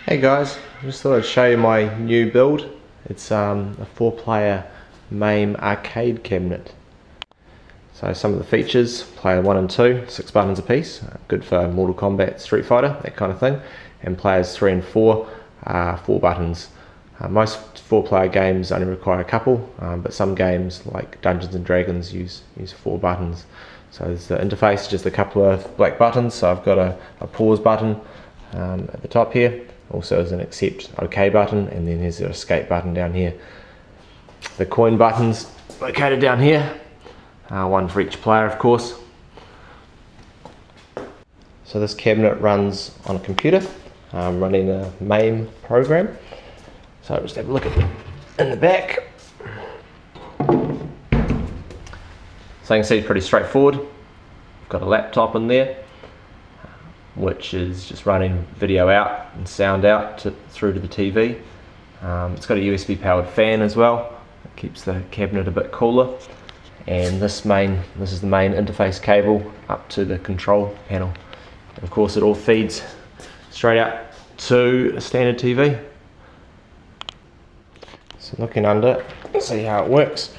Hey guys, I just thought I'd show you my new build. It's a 4-player MAME arcade cabinet. So some of the features: player 1 and 2, 6 buttons a piece, good for Mortal Kombat, Street Fighter, that kind of thing. And players 3 and 4, 4 buttons. Most 4-player games only require a couple, but some games like Dungeons and Dragons use 4 buttons. So there's the interface, just a couple of black buttons. So I've got a pause button at the top here. Also there's an accept OK button, and then there's an escape button down here. The coin buttons located down here, one for each player of course. So this cabinet runs on a computer, running a MAME program. So just have a look in the back. So you can see it's pretty straightforward. I've got a laptop in there, which is just running video out and sound out through to the TV. It's got a USB powered fan as well. It keeps the cabinet a bit cooler. And this is the main interface cable up to the control panel. And of course it all feeds straight out to a standard TV. So looking under, see how it works.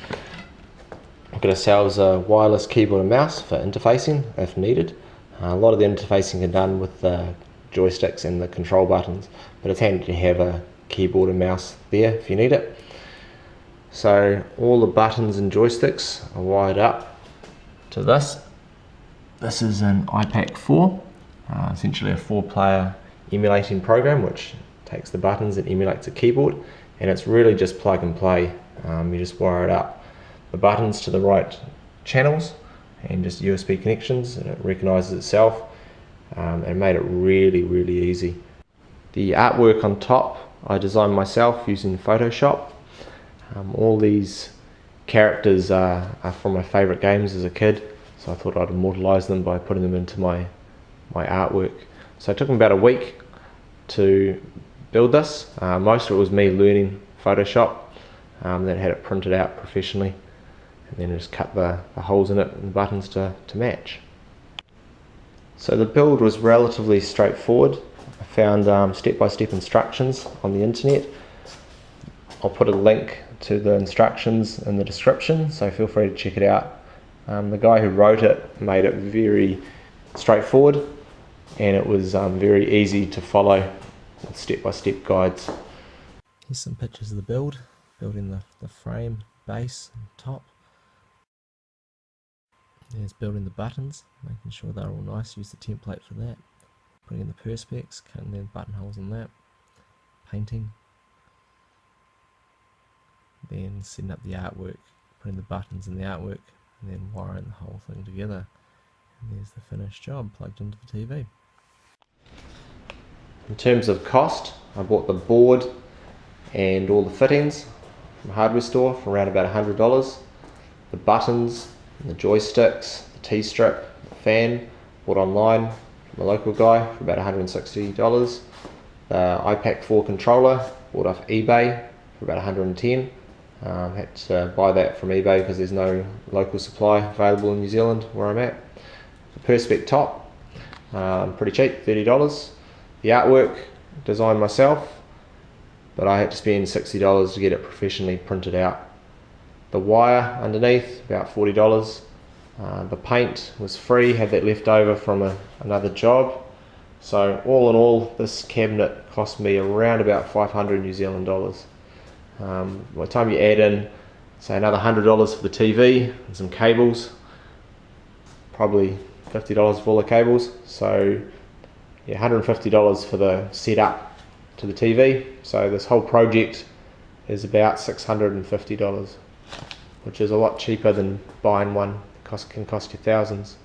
I've got ourselves a wireless keyboard and mouse for interfacing if needed. A lot of the interfacing is done with the joysticks and the control buttons, but it's handy to have a keyboard and mouse there if you need it. So all the buttons and joysticks are wired up to this. This is an iPAQ 4, essentially a 4-player emulating program which takes the buttons and emulates a keyboard, and it's really just plug and play. You just wire it up, the buttons to the right channels, and just USB connections, and it recognizes itself, and made it really easy. The artwork on top I designed myself using Photoshop. All these characters are from my favorite games as a kid, so I thought I'd immortalize them by putting them into my artwork. So it took me about a week to build this. Most of it was me learning Photoshop, then had it printed out professionally, and then just cut the holes in it and the buttons to match. So the build was relatively straightforward. I found step-by-step instructions on the internet. I'll put a link to the instructions in the description, so feel free to check it out. The guy who wrote it made it very straightforward, and it was very easy to follow with step-by-step guides. Here's some pictures of the build, building the frame, base and top. There's building the buttons, making sure they're all nice, use the template for that. Putting in the perspex, cutting the buttonholes on that. Painting. Then setting up the artwork, putting the buttons in the artwork, and then wiring the whole thing together. And there's the finished job plugged into the TV. In terms of cost, I bought the board and all the fittings from a hardware store for around about $100. The buttons, the joysticks, the T-strip, the fan, bought online from a local guy for about $160. The iPAQ 4 controller, bought off eBay for about $110. Had to buy that from eBay because there's no local supply available in New Zealand where I'm at. The perspex top, pretty cheap, $30. The artwork, designed myself, but I had to spend $60 to get it professionally printed out. The wire underneath, about $40. The paint was free, had that left over from another job. So all in all, this cabinet cost me around about 500 New Zealand dollars. By the time you add in, say, another $100 for the TV and some cables, probably $50 for all the cables. So yeah, $150 for the setup to the TV. So this whole project is about $650, which is a lot cheaper than buying one. Can cost you thousands.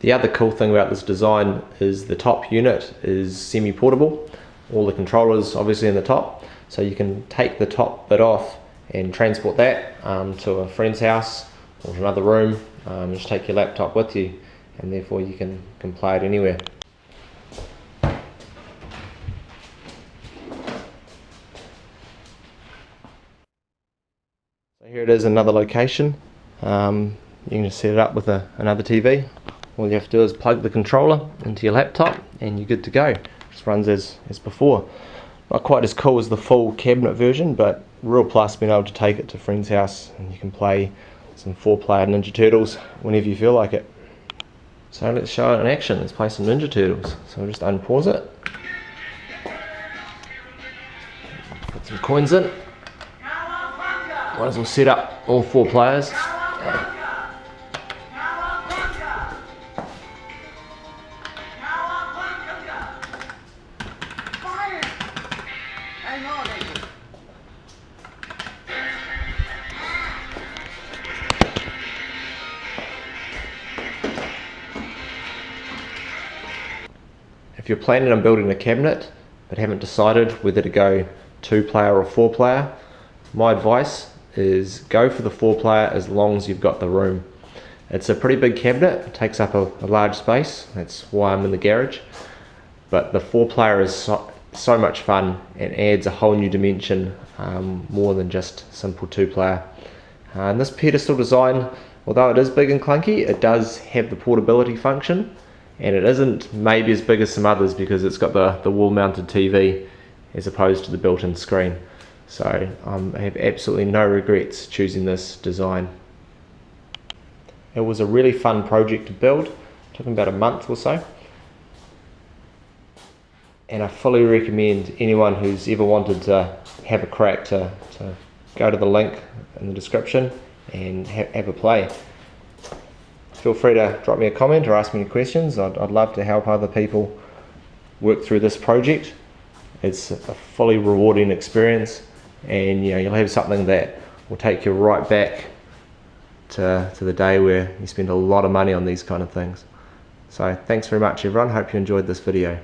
The other cool thing about this design is the top unit is semi-portable. All the controllers obviously in the top, so you can take the top bit off and transport that to a friend's house or to another room. Just take your laptop with you, and therefore you can play it anywhere. So here it is, another location. You can just set it up with another TV all you have to do is plug the controller into your laptop and you're good to go. Just runs as before. Not quite as cool as the full cabinet version, but real plus being able to take it to a friend's house and you can play some 4-player Ninja Turtles whenever you feel like it. So let's show it in action. Let's play some Ninja Turtles. So we'll just unpause it. Put some coins in. Might as well set up all 4 players. If you're planning on building a cabinet but haven't decided whether to go 2-player or 4-player, my advice is go for the 4-player as long as you've got the room. It's a pretty big cabinet, it takes up a large space, that's why I'm in the garage, but the 4-player is so much fun and adds a whole new dimension, more than just simple 2-player. And this pedestal design, although it is big and clunky, it does have the portability function. And it isn't maybe as big as some others because it's got the wall-mounted TV as opposed to the built-in screen. So I have absolutely no regrets choosing this design. It was a really fun project to build. It took me about a month or so. And I fully recommend anyone who's ever wanted to have a crack to go to the link in the description and have a play. Feel free to drop me a comment or ask me any questions. I'd love to help other people work through this project. It's a fully rewarding experience, and you'll have something that will take you right back to the day where you spend a lot of money on these kind of things. So thanks very much everyone, hope you enjoyed this video.